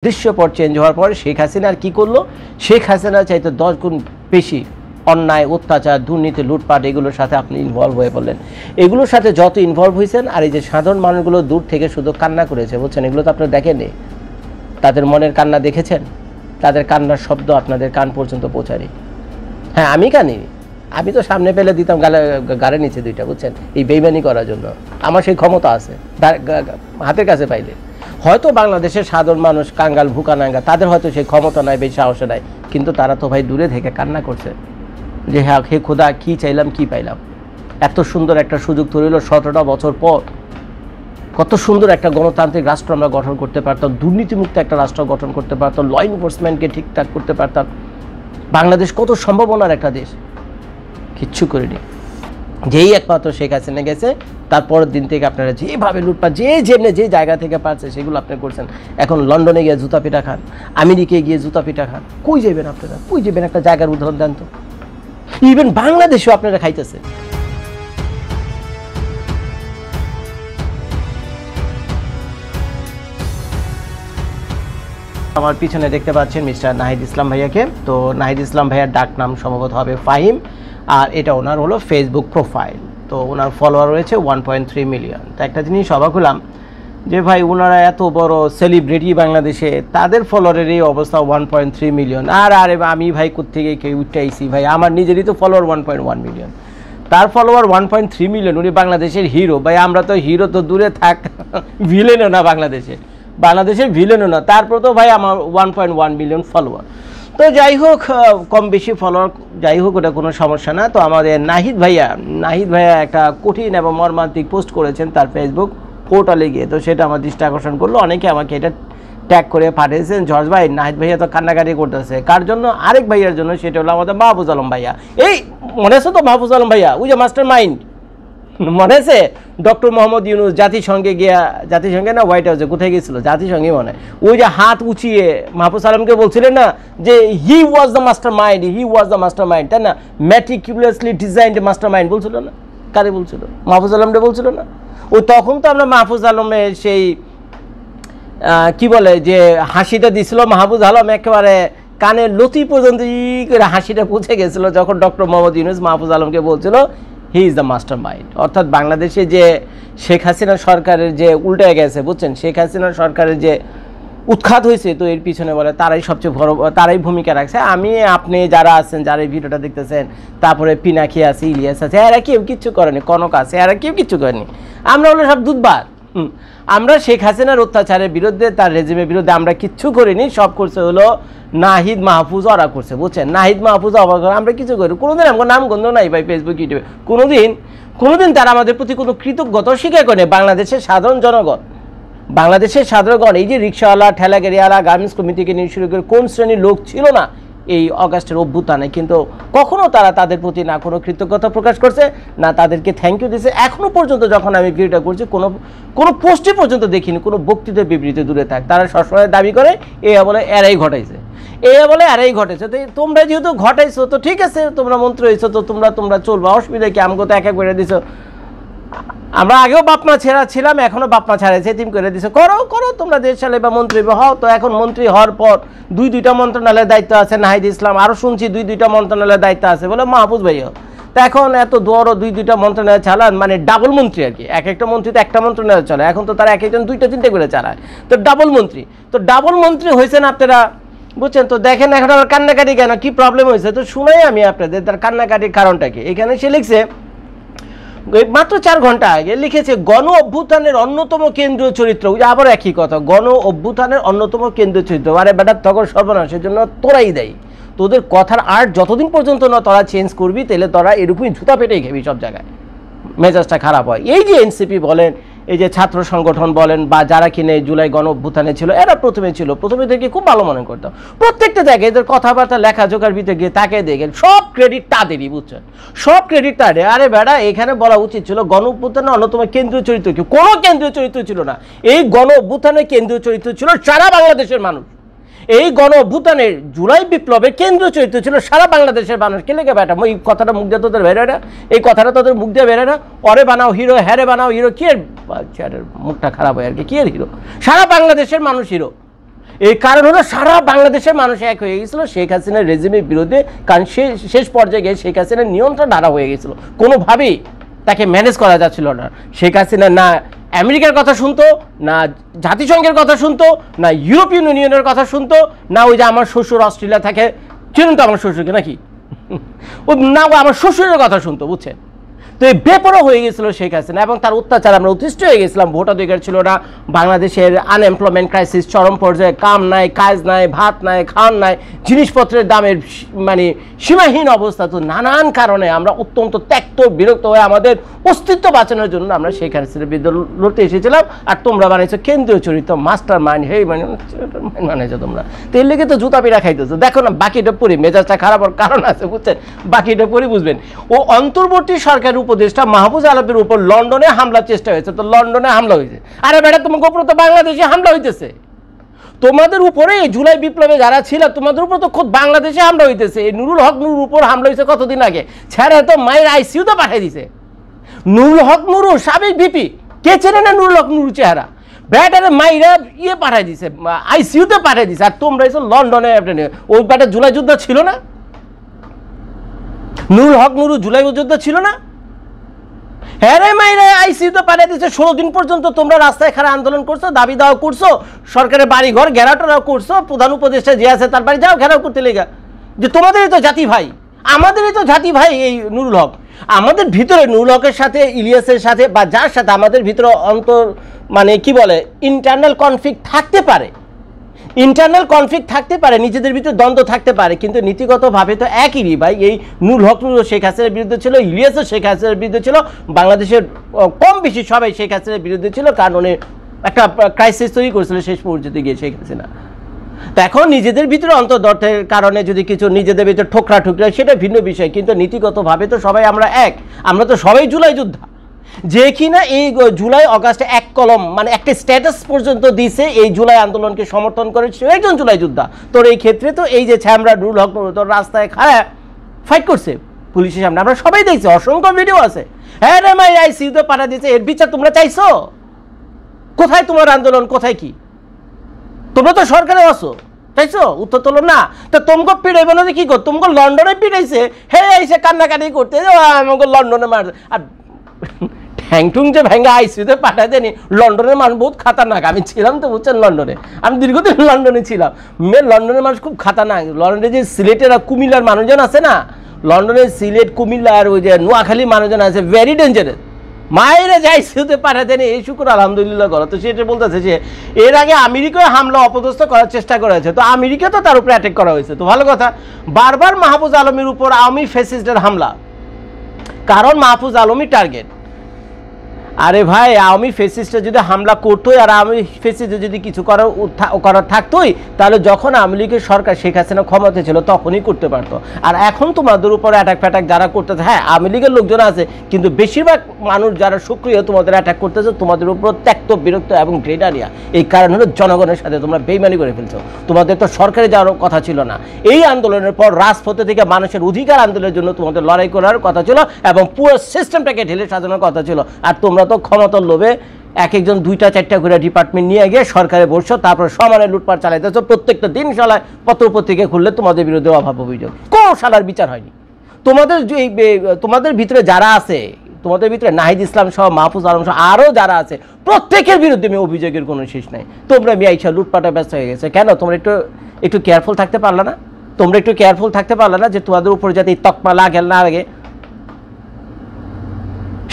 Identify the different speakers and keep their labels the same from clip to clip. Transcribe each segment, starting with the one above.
Speaker 1: দৃশ্যপট চেঞ্জ হওয়ার পরে শেখ হাসিনা আর কি করলো? শেখ হাসিনা চাইতে 10 গুণ বেশি অন্যায়, অত্যাচার, দুর্নীতি, লুটপাট এগুলোর সাথে আপনি ইনভলভ হয়ে পড়লেন। এগুলোর সাথে যত ইনভলভ হয়েছেন, আর এই যে সাধারণ মানুষগুলো দূর থেকে শুধু কান্না করেছে, বুঝছেন, এগুলো তো আপনারা দেখেননি। তাদের মনের কান্না দেখেছেন? তাদের কান্নার শব্দ আপনাদের কান পর্যন্ত পৌঁছায়নি। হ্যাঁ, আমি কানিনি, আমি তো সামনে পেলে দিতাম গাড়ে নিচে দুইটা, বুঝছেন, এই বেইমানি করার জন্য। আমার সেই ক্ষমতা আছে হাতের কাছে পাইলে। হয়তো বাংলাদেশের সাধারণ মানুষ কাঙ্গাল, ভুকানাঙ্গা, তাদের হয়তো সেই ক্ষমতা নাই, বেশি সাহস নাই, কিন্তু তারা তো ভাই দূরে থেকে কান্না করছে যে হ্যাঁ, হে খোদা, কী চাইলাম কী পাইলাম। এত সুন্দর একটা সুযোগ তৈরি হলো 17টা বছর পর। কত সুন্দর একটা গণতান্ত্রিক রাষ্ট্র আমরা গঠন করতে পারতাম, দুর্নীতিমুক্ত একটা রাষ্ট্র গঠন করতে পারতাম, ল এনফোর্সমেন্টকে ঠিকঠাক করতে পারতাম। বাংলাদেশ কত সম্ভাবনার একটা দেশ, কিচ্ছু করিনি। যেই একমাত্র শেখ হাসিনা গেছে, তারপরের দিন থেকে আপনারা যেভাবে লুটপাট, যেমনি যে জায়গা থেকে পারছে সেগুলো আপনি করছেন। এখন লন্ডনে গিয়ে জুতা পিঠা খান, আমেরিকায় গিয়ে জুতা পিঠা খান। কই যাবেন আপনারা? কই যাবেন? একটা জায়গার উদাহরণ দেন তো। ইভেন বাংলাদেশেও আপনারা খাইতেছে। আমার পিছনে দেখতে পাচ্ছেন মিস্টার নাহিদ ইসলাম ভাইয়াকে। তো নাহিদ ইসলাম ভাইয়ার ডাক নাম সম্ভবত হবে ফাহিম, আর এটা ওনার হলো ফেসবুক প্রোফাইল। তো ওনার ফলোয়ার রয়েছে 1.3 মিলিয়ন। তো একটা জিনিস অবাক হলাম যে ভাই, ওনারা এত বড় সেলিব্রিটি বাংলাদেশে, তাদের ফলোয়ারের এই অবস্থা 1.3 মিলিয়ন। আরে আমি ভাই কোত্থেকে কেউ উঠাইছি ভাই, আমার নিজেরই তো ফলোয়ার 1.1 মিলিয়ন, তার ফলোয়ার 1.3 মিলিয়ন। উনি বাংলাদেশের হিরো ভাই। আমরা তো হিরো তো দূরে থাক, ভিলেনও না বাংলাদেশের ভিলেনও না, তারপর তো ভাই আমার 1.1 মিলিয়ন ফলোয়ার। তো যাই হোক, কম বেশি ফলোয়ার যাই হোক, ওটা কোনো সমস্যা না। তো আমাদের নাহিদ ভাইয়া একটা কঠিন এবং মর্মান্তিক পোস্ট করেছেন তার ফেসবুক পোর্টালে গিয়ে। তো সেটা আমার দৃষ্টি আকর্ষণ করলো। অনেকে আমাকে এটা ট্যাগ করে পাঠিয়েছেন, জর্জ ভাই, নাহিদ ভাইয়া তো কান্নাকাটি করতেছে। কার জন্য? আরেক ভাইয়ার জন্য, সেটা হলো আমাদের মাহফুজ আলম ভাইয়া। এই মনে আছে তো মাহফুজ আলম ভাইয়া, ওই যে মাস্টার মাইন্ড, মনে আছে? ডক্টর মোহাম্মদ ইউনুস জাতিসংঘে না হোয়াইট হাউসে কোথায় গেছিল, জাতিসংঘে মনে, ওই যে হাত উঁচিয়ে মাহফুজ আলমকে বলছিলেন না যে হি ওয়াজ দ্য মাস্টার মাইন্ড, তাই না? ম্যাটিকুলাসলি ডিজাইনড মাস্টার মাইন্ড বলছিল না? কারে বলছিল? মাহফুজ আলমটা বলছিল না? ওই তখন তো আমরা মাহফুজ আলমের সেই কি বলে যে হাসিটা দিছিল, মাহফুজ আলম একেবারে কানের লতি পর্যন্ত করে হাসিটা পৌঁছে গেছিল যখন ডক্টর মোহাম্মদ ইউনুস মাহফুজ আলমকে বলছিল he is the master mind. অর্থাৎ বাংলাদেশে যে শেখ হাসিনা সরকারের যে উল্টে গেছে, বুঝছেন, শেখ হাসিনা সরকারের যে উৎখাত হয়েছে, তো এর পিছনে বলে তারাই সবচেয়ে বড়, তারাই ভূমিকা রাখছে। আমি, আপনি যারা আছেন, যারা এই ভিডিওটা দেখতেছেন, তারপরে পিনাকি আছে, ইলিয়াস আছে, এরা কেউ কিচ্ছু করেনি, কনক আছে, এরা কেউ কিচ্ছু করেনি। আমরা হলো সব দুধবার। আমরা শেখ হাসিনার অত্যাচারের বিরুদ্ধে, তার রেজিমের বিরুদ্ধে আমরা কিচ্ছু করিনি। সব করছে হলো নাহিদ মাহফুজ, ওরা করছে, বুঝছেন। নাহিদ মাহফুজ অবাক, আমরা কিছু করি কোনোদিন, আমার নাম গন্ধ নাই ভাই ফেসবুক, ইউটিউবে কোনোদিন তারা আমাদের প্রতি কোনো কৃতজ্ঞতা স্বীকার করে। বাংলাদেশের সাধারণ এই যে রিক্সাওয়ালা, ঠেলাগাড়িওয়ালা, গার্মেন্টস কমিটিকে নিয়ে শুরু করে কোন শ্রেণীর লোক ছিল না এই অগাস্টের অভ্যুত্থানে, কিন্তু কখনো তারা তাদের প্রতি না কোনো কৃতজ্ঞতা প্রকাশ করছে, না তাদেরকে থ্যাংক ইউ দিয়েছে। এখনো পর্যন্ত যখন আমি ভিডিওটা করছি, কোনো পোস্টে পর্যন্ত দেখিনি, কোনো বক্তৃতার বিবৃতি দূরে থাক, তারা সবসময় দাবি করে বলে এরাই ঘটাইছে। তো তোমরা যেহেতু ঘটাইছো, তো ঠিক আছে, তোমরা মন্ত্রী হয়েছো, তো তোমরা চলবা, অসুবিধা কি? আমাকে তো এক করে দিছো। আমরা আগেও বাপমা ছেড়া ছিলাম, এখনো বাপমা ছাড়াইছে, তিম করে দিছে, করো তোমরা, দেশ চালে বা মন্ত্রী হও। তো এখন মন্ত্রী হওয়ার পর দুইটা মন্ত্রণালয়ের দায়িত্ব আছে নাহিদ ইসলাম, আরও শুনছি দুইটা মন্ত্রণালয়ের দায়িত্ব আছে বলে মাহফুজ ভাইও। তো এখন এত বড় দুইটা মন্ত্রণালয় চালান, মানে ডাবল মন্ত্রী আর কি। একটা মন্ত্রী তো একটা মন্ত্রণালয় চালায়, এখন তো তারা এক একজন 2-3 করে চালায়, তো ডাবল মন্ত্রী হয়েছেন আপনারা, বুঝছেন। তো দেখেন এখন আমার কান্নাকাটি কেন, কি প্রবলেম হয়েছে? তো শুনাই আমি আপনাদের তার কান্নাকাটির কারণটা কি। এখানে সে লিখছে, মাত্র 4 ঘন্টা আগে লিখেছে, গণ অভ্যুত্থানের অন্যতম কেন্দ্রীয় চরিত্র। আবার একই কথা, গণ অভ্যুত্থানের অন্যতম কেন্দ্রীয় চরিত্র। আরে বেটা, তখন সর্বনাশের জন্য তোরাই দেয়। তোদের কথার আর যতদিন পর্যন্ত না তোরা চেঞ্জ করবি, তাহলে তোরা এরকমই জুতা পেটেই খেবি সব জায়গায়, মেজাজটা খারাপ হয়। এই যে এনসিপি বলেন, এই যে ছাত্র সংগঠন বলেন, বা যারা কিনে জুলাই গণ অভ্যুত্থানে ছিল, এরা প্রথমে থেকে খুব ভালো মনে করতাম। প্রত্যেকটা জায়গায় এদের কথাবার্তা, লেখাজোখার ভিতরে গিয়ে তাকে দেখেন, সব ক্রেডিট তাদেরই, বুঝছেন, সব ক্রেডিট তাদের। আরে বেড়া, এখানে বলা উচিত ছিল গণ অভ্যুত্থানের অন্যতম কেন্দ্রীয় চরিত্র কি? কোনো কেন্দ্রীয় চরিত্র ছিল না। এই গণ অভ্যুত্থানের কেন্দ্রীয় চরিত্র ছিল সারা বাংলাদেশের মানুষ। এই গণ অভ্যুত্থানের জুলাই বিপ্লবের কেন্দ্রীয় চরিত্র ছিল সারা বাংলাদেশের মানুষ। কে লেগে বেটা, এই কথাটা মুখ দিয়ে তোদের বেরোয় না, এই কথাটা তোদের মুখ দিয়ে বেরোয় না। অরে বানাও হিরো, হ্যারে বানাও হিরো, কি এর মুখটা খারাপ হয় আর কি, কি এর হিরো? সারা বাংলাদেশের মানুষ হিরো। এই কারণ হলো সারা বাংলাদেশের মানুষ এক হয়ে গেছিল শেখ হাসিনার রেজিমের বিরুদ্ধে, কারণ শেষ পর্যায়ে গিয়ে শেখ হাসিনার নিয়ন্ত্রণ নাড়া হয়ে গেছিল, কোনোভাবেই তাকে ম্যানেজ করা যাচ্ছিল না। শেখ হাসিনা না আমেরিকার কথা শুনতো, না জাতিসংঘের কথা শুনতো, না ইউরোপিয়ান ইউনিয়নের কথা শুনতো, না ওই যে আমার শ্বশুর অস্ট্রেলিয়া থাকে, চিনুন তো আমার শ্বশুরকে নাকি, ও না আমার শ্বশুরের কথা শুনতো, বুঝছেন। তো এই বেপরোয়া হয়ে গেছিল শেখ হাসিনা এবং তার অত্যাচার আমরা অতিষ্ঠ হয়ে গেছিলাম। ভোটাধিকার ছিল না, বাংলাদেশের আনএমপ্লয়মেন্ট ক্রাইসিস চরম পর্যায়ে, কাম নাই, কাজ নাই, ভাত নাই, খাওয়ান নাই, জিনিসপত্রের দামের মানে সীমাহীন অবস্থা। তো নানান কারণে আমরা অত্যন্ত ত্যক্ত বিরক্ত হয়ে আমাদের অস্তিত্ব বাঁচানোর জন্য আমরা শেখ হাসিনার বিরুদ্ধে লড়তে এসেছিলাম। আর তোমরা বানাইছো কেন্দ্রীয় চরিত্র, মাস্টার মাইন্ড, হেই বানাইছো তোমরা। তো এর লেগে তো জুতা পিড়া খাইতেছো। দেখো না বাকিটা পড়ি, মেজাজটা খারাপ হওয়ার কারণ আছে, বুঝছেন, বাকিটা পড়ি বুঝবেন। ও অন্তর্বর্তী সরকারের উপদেষ্টা মাহফুজ আলমের উপর লন্ডনে হামলার চেষ্টা হয়েছে, তো লন্ডনে হামলা হয়েছে। আরে বেটা তোমার উপর তো বাংলাদেশে হামলা হইতেছে, তোমাদের উপরে জুলাই বিপ্লবে যারা ছিল তোমাদের উপর তো খুব বাংলাদেশে হামলা হইতেছে। এই নুরুল হক নুরুর উপর হামলা হয়েছে কতদিন আগে, ছেড়ে তো মায়ের আইসিইউতে পাঠিয়ে দিছে। নুরুল হক নুরু সাবেক ভিপি, কে চেনে না নুরুল হক নুরুর চেহারা, ব্যাটারে মাইরা ইয়ে পাঠিয়ে দিছে, আইসিইউতে পাঠিয়ে দিছে। আর তোমরা এসে লন্ডনে, ওই ব্যাটা জুলাই যুদ্ধ ছিল না, নুরুল হক নুরু জুলাই যুদ্ধ ছিল না, হ্যাঁ রে মাইরা আইসিইউতে পাঠিয়ে দিচ্ছে। 16 দিন পর্যন্ত তোমরা রাস্তায় খাড়া আন্দোলন করছো, দাবি দাওয়া করছো, সরকারের বাড়ি ঘর ঘেরাও করছো, প্রধান উপদেষ্টা যে আছে তার বাড়ি যাও ঘেরাও করতে লেগা, যে তোমাদেরই তো জাতি ভাই, আমাদেরই তো জাতি ভাই এই নুরুল হক। আমাদের ভিতরে নুরুল হকের সাথে, ইলিয়াসের সাথে বা যার সাথে আমাদের ভিতরে মানে কি বলে ইন্টারনাল কনফ্লিক্ট থাকতে পারে, ইন্টারনাল কনফ্লিক্ট থাকতে পারে, নিজেদের ভিতরে দ্বন্দ্ব থাকতে পারে, কিন্তু নীতিগতভাবে তো একই ভাই। এই নুরুল হক নুরুল শেখ হাসিনার বিরুদ্ধে ছিল, ইলিয়াসও শেখ হাসিনার বিরুদ্ধে ছিল, বাংলাদেশের কম বেশি সবাই শেখ হাসিনার বিরুদ্ধে ছিল, কারণ উনি একটা ক্রাইসিস তৈরি করেছিল শেষ পর্যন্ত গিয়ে শেখ হাসিনা। তো এখন নিজেদের ভিতরে অন্তর্দ্বন্দ্বের কারণে যদি কিছু নিজেদের ভিতরে ঠোকরা সেটা ভিন্ন বিষয়, কিন্তু নীতিগতভাবে তো সবাই আমরা এক, আমরা তো সবাই জুলাই যোদ্ধা। যে কিনা এই জুলাই অগাস্টে এক কলম মানে একটা স্ট্যাটাস পর্যন্ত দিছে এই জুলাই আন্দোলনকে সমর্থন করে, সে একজন জুলাই যোদ্ধা। তোর এই ক্ষেত্রে তো এই যে ছ্যামরা নুরুল হক তোর রাস্তায় খায় ফাইট করছে পুলিশের সামনে, আমরা সবাই দেখছি, অসংখ্য ভিডিও আছে। হ্যাঁ রে মাই আইসিইউতে পাঠা দিয়েছে, এর বিচার তোমরা চাইছো? কোথায় তোমার আন্দোলন, কোথায় কি? তোমরা তো সরকারে আছো, চাইছো? উত্তর তোলো না। তো তোমাকে পিড়াইবে না কি কর, তোমাকে লন্ডনে পিড়াইছে, হে এসে কান্নাকাটি করতে আমাকে লন্ডনে মারছে। আর ঠ্যাংটুং যে ভেঙ্গা আইসিইউতে পাঠায় দেনি, লন্ডনের মানুষ বহুত খাতারনাক। আমি ছিলাম তো বুঝছেন লন্ডনে, আমি দীর্ঘদিন লন্ডনে ছিলাম। লন্ডনের মানুষ খুব খাতারনাক। লন্ডনে যে সিলেটের আর কুমিল্লার মানুষজন আছে না, লন্ডনের সিলেট কুমিল্লা আর ওই যে নোয়াখালী মানুষজন আছে, ভেরি ডেঞ্জারাস। মায়েরা যে আইসিইউতে পাঠা দেনি, এই শুকুর আলহামদুলিল্লাহ করো। তো সেটা বলতেছে যে এর আগে আমেরিকায় হামলা অপদস্থ করার চেষ্টা করা হয়েছে, তো আমেরিকা তো তার উপরে অ্যাটাক করা হয়েছে, তো ভালো কথা। বারবার মাহফুজ আলমের উপর আওয়ামী ফ্যাসিস্টের হামলা, কারণ মাহফুজ আলমই টার্গেট। আরে ভাই, আওয়ামী ফ্যাসিস্টে যদি হামলা করতোই আর আওয়ামী ফ্যাসিস্টে যদি কিছু করার থাকতোই, তাহলে যখন আওয়ামী লীগের সরকার শেখ হাসিনা ক্ষমতা ছিল তখনই করতে পারতো। আর এখন তোমাদের উপরে অ্যাটাক ফ্যাটাক যারা করতেছে, হ্যাঁ আওয়ামী লীগের লোকজন আছে, কিন্তু বেশিরভাগ মানুষ যারা সক্রিয় তোমাদের অ্যাটাক করতেছে, তোমাদের উপর ত্যক্ত বিরক্ত এবং ঘৃণানিয়া। এই কারণ হলো জনগণের সাথে তোমরা বেইমানি করে ফেলছো। তোমাদের তো সরকারে যাওয়ার কথা ছিল না, এই আন্দোলনের পর রাজপথে থেকে মানুষের অধিকার আন্দোলনের জন্য তোমাদের লড়াই করার কথা ছিল এবং পুরো সিস্টেমটাকে ঢেলে সাজানোর কথা ছিল। আর তোমরা তো ক্ষমতার লোভে এক একজন 2টা 4টা করে ডিপার্টমেন্ট নিয়ে গিয়ে সরকারে বসছো, তারপর সমানে লুটপাট চালাইতেছো। প্রত্যেকটা দিন শালায় পত্রপত্রিকা খুললে তোমাদের বিরুদ্ধে অভাব অভিযোগ, কোনো শালার বিচার হয়নি। তোমাদের ভিতরে যারা আছে, তোমাদের ভিতরে নাহিদ ইসলাম সহ, মাহফুজ আলম সহ আরও যারা আছে, প্রত্যেকের বিরুদ্ধে অভিযোগের কোনো শেষ নাই। তোমরা মিয়াইশা লুটপাটে ব্যস্ত হয়ে গেছে। কেন তোমরা একটু কেয়ারফুল থাকতে পারলা না? তোমরা একটু কেয়ারফুল থাকতে পারলা না যে তোমাদের উপর যাতে তকমা লাগে না লাগে?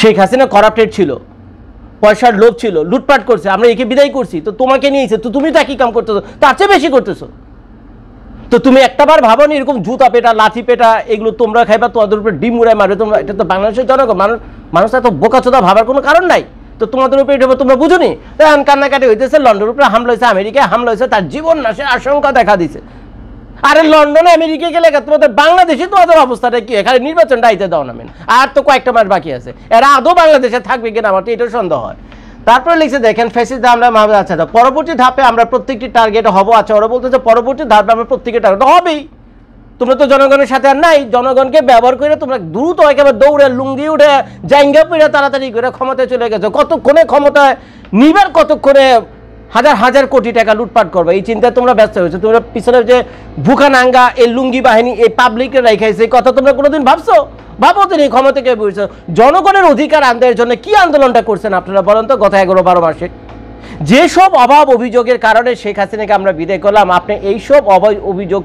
Speaker 1: শেখ হাসিনা করাপ্টেড ছিল, পয়সার লোভ ছিল, লুটপাট করছে, আমরা একে বিদায় করছি, তো তোমাকে নিয়েছে, তো তুমি তো একই কাম করতেছো, তার চেয়ে বেশি করতেছো। তো তুমি একটাবার ভাবো না এরকম জুতা পেটা লাঠি পেটা এগুলো তোমরা খাইবা, তোমাদের উপরে ডিম উড়ায় মারবে তোমরা? এটা তো বাংলাদেশের জনগণ, মানুষ এত বোকাচোদা ভাবার কোনো কারণ নাই। তো তোমাদের উপরে এটা তোমরা বুঝুনি? কান্নাকাটি হইতেছে, লন্ডনের উপরে হামলা হয়েছে, আমেরিকায় হামলা হয়েছে, তার জীবন নাশের আশঙ্কা দেখা দিছে। আরে লন্ডনে আমেরিকা গেলে তোমাদের বাংলাদেশে তোমাদের অবস্থাটা কি? এখানে নির্বাচনটা আইতে দাও না মেন, আর তো কয়েকটা মাস বাকি আছে, এরা আদৌ বাংলাদেশে থাকবে কিনা আমার তো এটা সন্দেহ হয়। তারপরে লিখছে দেখেন ফ্যাসিস্ট আমরা আচ্ছা পরবর্তী ধাপে আমরা প্রত্যেকটি টার্গেট হবো। আচ্ছা ওরা বলতেছে পরবর্তী ধাপে আমরা প্রত্যেকটি টার্গেট হবেই। তোমরা তো জনগণের সাথে আর নাই, জনগণকে ব্যবহার করে তোমরা দ্রুত একেবারে দৌড়ে লুঙ্গি উঠে জাইঙ্গা পড়ে তাড়াতাড়ি করে ক্ষমতায় চলে গেছো। কতক্ষণে ক্ষমতায় নিবার, কতক্ষণে হাজার হাজার কোটি টাকা লুটপাট করবে, এই চিন্তায় তোমরা ব্যস্ত হয়েছো। তোমরা পিছনে যে ভুখানাঙ্গা এই লুঙ্গি বাহিনী এই পাবলিকের রেখাইছে, এই কথা তোমরা কোনোদিন ভাবছো? ভাবো তিনি ক্ষমতা থেকে বুঝছো জনগণের অধিকার আদায়ের জন্য কি আন্দোলনটা করছেন আপনারা বলেন তো গত 11-12 মাসে? যেসব অভাব অভিযোগের কারণে শেখ হাসিনাকে আমরা বিদায় করলাম, আপনি এইসব অভিযোগ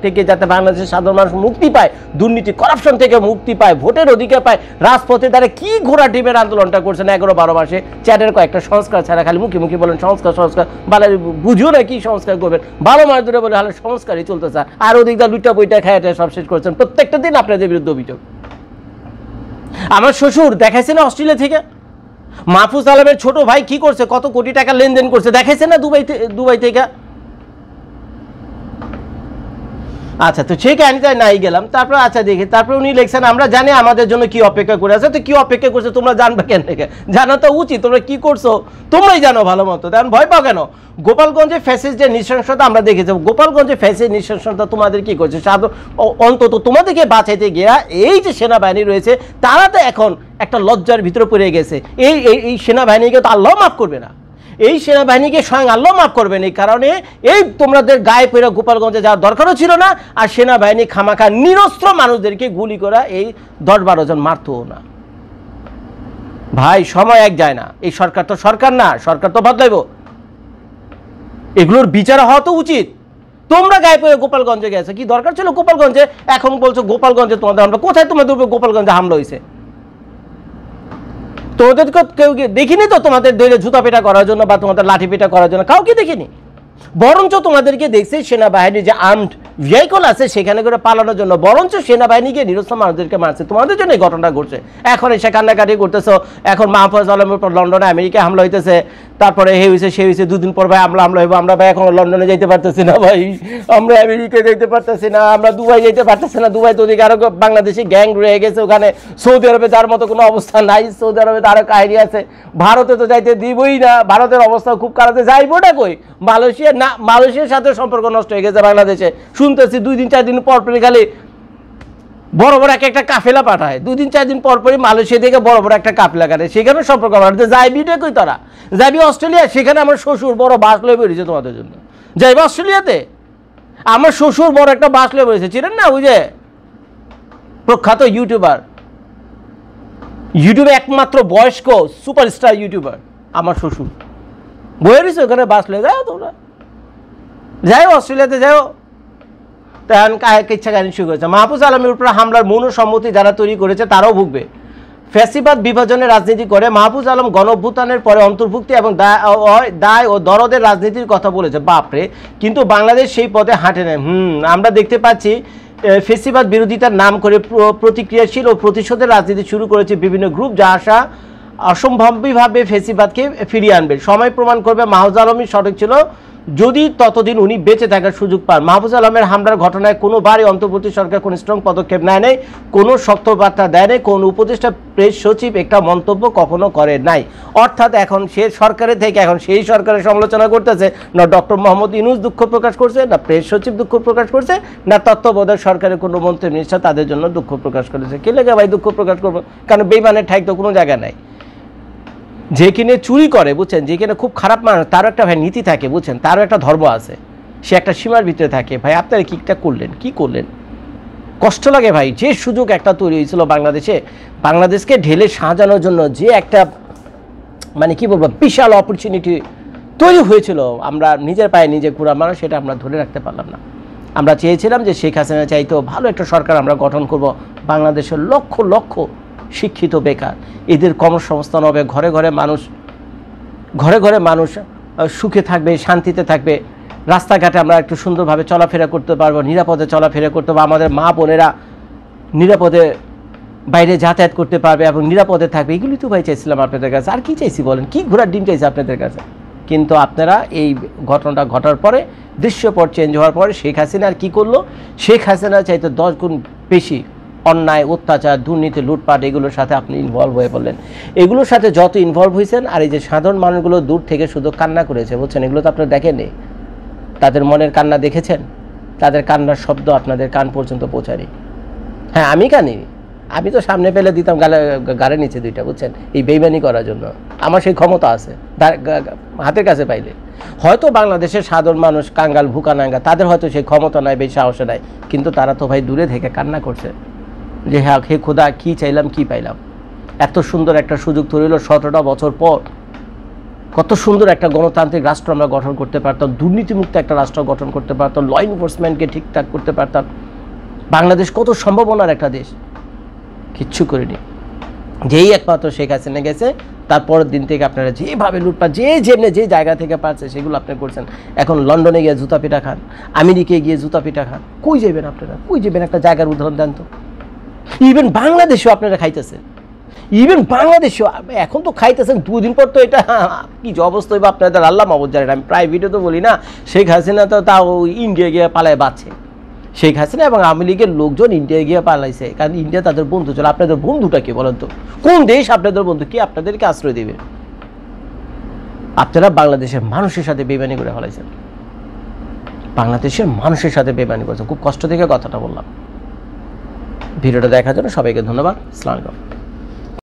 Speaker 1: থেকে যাতে বাংলাদেশের সাধারণ মানুষ মুক্তি পায়, দুর্নীতি করাপশন থেকে মুক্তি পায়, ভোটের অধিকার পায়, রাজপথে তারা কি ঘোড়া টিমের আন্দোলনটা করছেন 11-12 মাসে? চ্যাটের কয়েকটা সংস্কার ছাড়া খালি মুখে মুখে বলেন সংস্কার সংস্কার, বালা বুঝিও না কি সংস্কার করবেন, ভালো মাস ধরে বলে হালে সংস্কারই চলতেছে, আর ওদিক দা দুইটা বইটা খায়াটা সব শেষ করছেন। প্রত্যেকটা দিন আপনাদের বিরুদ্ধে অভিযোগ। আমার শ্বশুর দেখাইছে না অস্ট্রেলিয়া থেকে মাহফুজ আলমের ছোট ভাই কি করছে, কত কোটি টাকা লেনদেন করছে, দেখাইছে না দুবাই থেকে। আচ্ছা, তো সেই কাহিনীটাই নাই গেলাম। তারপর আচ্ছা দেখি, তারপর উনি লিখছেন আমরা জানি আমাদের জন্য কি অপেক্ষা করে আছে। তো কি অপেক্ষা করছে তোমরা জানবে কেন? থেকে জানা তো উচিত, তোমরা কি করছো তোমরাই জানো ভালো মতো, তখন ভয় পাও কেন? গোপালগঞ্জে ফ্যাসিস্ট যে নৃশংসতা আমরা দেখেছি, গোপালগঞ্জে ফ্যাসিস্ট নৃশংসতা তোমাদের কি করছে? অন্তত তোমাদেরকে বাঁচাইতে গিয়া এই যে সেনাবাহিনী রয়েছে তারা তো এখন একটা লজ্জার ভিতরে পড়ে গেছে। এই সেনাবাহিনীকে তো আল্লাহ মাফ করবে না, এই সেনাবাহিনীকে স্বয়ং আল্লাহ মাফ করবেন। এই কারণে এই তোমাদের গায়ে পেরে গোপালগঞ্জে যাওয়ার দরকারও ছিল না, আর সেনাবাহিনী খামাখা নিরস্ত্র মানুষদেরকে গুলি করা এই 10-12 জন মারতও না। ভাই সময় এক যায় না, এই সরকার তো সরকার না, সরকার তো বদলাইব, এগুলোর বিচার হওয়া তো উচিত। তোমরা গায়ে পেরে গোপালগঞ্জে গেছো, কি দরকার ছিল গোপালগঞ্জে? এখন বলছো গোপালগঞ্জে তোমাদের হামলা, কোথায় তোমাদের গোপালগঞ্জে হামলা হয়েছে? তোমাদের কেউ দেখিনি তো তোমাদের দৈরে জুতা পেটা করার জন্য বা তোমাদের লাঠি পেটা করার জন্য, কাউকে দেখিনি। বরঞ্চ তোমাদেরকে দেখছে সেনাবাহিনীর যে আর্মড ভেহিকল আছে সেখানে করে পালানোর জন্য, বরঞ্চ সেনাবাহিনীকে নিরস্ত্র মানুষদেরকে মারছে, তোমাদের জন্য এই ঘটনা ঘটছে। এখন এসে কান্নাকাটি করতেছ, এখন মাহফুজ আলমের উপর লন্ডনে আমেরিকা হামলা হইতেছে, তারপরে হে হয়েছে সে হয়েছে, দুদিন পর ভাই হামলা হইব, আমরা ভাই এখন লন্ডনে যাইতে পারতেছি না, ভাই আমরা আমেরিকা যাইতে পারতেছি না, আমরা দুবাই যাইতে পারতেছি না, দুবাই তো ওদিকে আরো বাংলাদেশি গ্যাং রয়ে গেছে ওখানে, সৌদি আরবে যার মতো কোনো অবস্থা নাই, সৌদি আরবে তো আরো কাহিনী আছে, ভারতে তো যাইতে দিবই না, ভারতের অবস্থা খুব খারাপ, যাইবোটা কই? মালয়েশিয়া না, মালয়েশিয়ার সাথে সম্পর্ক নষ্ট হয়ে গেছে বাংলাদেশে, শুনতেছি 2-4 দিন পর পরই খালি বড় বড় একটা কাফেলা পাঠায়, 2-4 দিন পর পরই মালয়েশিয়া থেকে বড় বড় একটা কাফেলা কাটে, সেখানে সম্পর্ক বাড়াতে যাইবিটা কই তারা? যাইবি অস্ট্রেলিয়া, সেখানে আমার শ্বশুর বড় বাস লয়ে বেরিয়েছে তোমাদের জন্য, যাইবি অস্ট্রেলিয়াতে? আমার শ্বশুর বড় একটা বাস লয়ে বেরিয়েছে, চিনেন না ওই যে প্রখ্যাত ইউটিউবার, ইউটিউবে একমাত্র বয়স্ক সুপারস্টার ইউটিউবার আমার শ্বশুর বয়ে রয়েছে ওখানে বাস লয়ে, যাও তোমরা যাও অস্ট্রেলিয়াতে যাও। তখন ইচ্ছা কাহিনী শুরু করেছে। মাহফুজ আলমের উপর হামলার মৌনসম্মতি যারা তৈরি করেছে তারাও ভুগবে। ফ্যাসিবাদ বিভাজনের রাজনীতি করে মাহফুজ আলম গণঅভ্যুত্থানের পরে অন্তর্ভুক্তি এবং দায় ও দরদের রাজনীতির কথা বলেছে, বাপরে, কিন্তু বাংলাদেশ সেই পথে হাঁটে নেয়। আমরা দেখতে পাচ্ছি ফ্যাসিবাদ বিরোধিতার নাম করে প্রতিক্রিয়াশীল ও প্রতিশোধের রাজনীতি শুরু করেছে বিভিন্ন গ্রুপ, যা আশা অসম্ভবভাবে ফ্যাসিবাদকে ফিরিয়ে আনবে। সময় প্রমাণ করবে মাহফুজ আলমই সঠিক ছিল যদি ততদিন উনি বেঁচে থাকার সুযোগ পান। মাহফুজ আলমের হামলার ঘটনায় কোনোবারই অন্তর্বর্তী সরকার কোনো স্ট্রং পদক্ষেপ নেয় নাই, কোনো শক্ত বার্তা দেয় নাই, কোনো উপদেষ্টা প্রেস সচিব একটা মন্তব্য কখনো করে নাই। অর্থাৎ এখন সে সরকারের থেকে এখন সেই সরকারের সমালোচনা করতেছে না ডক্টর মোহাম্মদ ইউনূস দুঃখ প্রকাশ করছে, না প্রেস সচিব দুঃখ প্রকাশ করছে, না তত্ত্বাবধায়ক সরকারের কোনো মন্ত্রী মিনিস্টার তাদের জন্য দুঃখ প্রকাশ করেছে। কে লেগে ভাই দুঃখ প্রকাশ করবো? কারণ বেইমানের ঠাই তো কোনো জায়গায় নাই। যে কিনে চুরি করে, বুঝছেন, যে কিনে খুব খারাপ মানুষ, তারও একটা ভাই নীতি থাকে, বুঝছেন, তারও একটা ধর্ম আছে, সে একটা সীমার ভিতরে থাকে। ভাই আপনারা কিটা করলেন, কি করলেন? কষ্ট লাগে ভাই। যে সুযোগ একটা তৈরি হয়েছিল বাংলাদেশে, বাংলাদেশকে ঢেলে সাজানোর জন্য যে একটা মানে কি বলবো বিশাল অপরচুনিটি তৈরি হয়েছিল, আমরা নিজের পায়ে নিজে ঘোরা মানুষ, সেটা আমরা ধরে রাখতে পারলাম না। আমরা চেয়েছিলাম যে শেখ হাসিনা চাইতো ভালো একটা সরকার আমরা গঠন করব, বাংলাদেশের লক্ষ লক্ষ শিক্ষিত বেকার, এদের কর্মসংস্থান হবে, ঘরে ঘরে মানুষ সুখে থাকবে, শান্তিতে থাকবে, রাস্তাঘাটে আমরা একটু সুন্দরভাবে চলাফেরা করতে পারবো, নিরাপদে চলাফেরা করতে পারবো, আমাদের মা বোনেরা নিরাপদে বাইরে যাতায়াত করতে পারবে এবং নিরাপদে থাকবে। এগুলি তো ভাই চাইছিলাম আপনাদের কাছে, আর কি চাইছি বলেন? কি ঘোড়ার ডিম চাইছি আপনাদের কাছে? কিন্তু আপনারা এই ঘটনাটা ঘটার পরে, দৃশ্যপট চেঞ্জ হওয়ার পরে শেখ হাসিনা আর কী করলো? শেখ হাসিনা চাইতে 10 গুণ বেশি অন্যায়, অত্যাচার, দুর্নীতি, লুটপাট এগুলোর সাথে আপনি ইনভলভ হয়ে পড়লেন। এগুলোর সাথে যত ইনভলভ হয়েছেন, আর এই যে সাধারণ মানুষগুলো দূর থেকে শুধু কান্না করেছে, বুঝছেন, এগুলো তো আপনারা দেখেননি, তাদের মনের কান্না দেখেছেন? তাদের কান্নার শব্দ আপনাদের কান পর্যন্ত পৌঁছায়নি। হ্যাঁ, আমি কানিনি, আমি তো সামনে পেলে দিতাম গাড়ির নিচে 2টা, বুঝছেন, এই বেইমানি করার জন্য আমার সেই ক্ষমতা আছে। হাতের কাছে পাইলে। হয়তো বাংলাদেশের সাধারণ মানুষ কাঙ্গাল ভুকানাঙ্গা, তাদের হয়তো সেই ক্ষমতা নাই, বেশি সাহস নাই, কিন্তু তারা তো ভাই দূরে থেকে কান্না করছে যে হ্যাঁ হে খোদা কী চাইলাম কী পাইলাম। এত সুন্দর একটা সুযোগ তৈরি হলো 17টা বছর পর। কত সুন্দর একটা গণতান্ত্রিক রাষ্ট্র আমরা গঠন করতে পারতাম, দুর্নীতিমুক্ত একটা রাষ্ট্র গঠন করতে পারতাম, ল এনফোর্সমেন্টকে ঠিকঠাক করতে পারতাম। বাংলাদেশ কত সম্ভাবনার একটা দেশ, কিচ্ছু করিনি। যেই একমাত্র শেখ হাসিনা গেছে তারপরের দিন থেকে আপনারা যেভাবে লুটপাট যেমনি যে জায়গা থেকে পারছে সেগুলো আপনি করছেন। এখন লন্ডনে গিয়ে জুতা পিঠা খান, আমেরিকায় গিয়ে জুতা পিঠা খান, কই যাবেন আপনারা, কই যাবেন? একটা জায়গার উদাহরণ দেন তো। ইভেন বাংলাদেশেও আপনারা খাইতেছেন, ইভেন বাংলাদেশেও এখন তো খাইতেছেন, 2 দিন পর তো এটা কি যে অবস্থা হইব আপনাদের আল্লাহ মাহবুব জানেন। আমি প্রায় ভিডিও তো বলি না, শেখ হাসিনা তো তাও ইন্ডিয়া গিয়ে পালায় বাঁচছে। শেখ হাসিনা এবং আওয়ামী লীগের লোকজন ইন্ডিয়ায় গিয়ে পালাইছে, কারণ ইন্ডিয়া তাদের বন্ধু ছিল। আপনাদের বন্ধুটা কি বলেন তো? কোন দেশ আপনাদের বন্ধু? কি আপনাদেরকে আশ্রয় দেবে? আপনারা বাংলাদেশের মানুষের সাথে বেইমানি করে ফেলাইছেন, বাংলাদেশের মানুষের সাথে বেইমানি করেছেন। খুব কষ্ট থেকে কথাটা বললাম। ভিডিওটা দেখার জন্য সবাইকে ধন্যবাদ। আসসালামু আলাইকুম।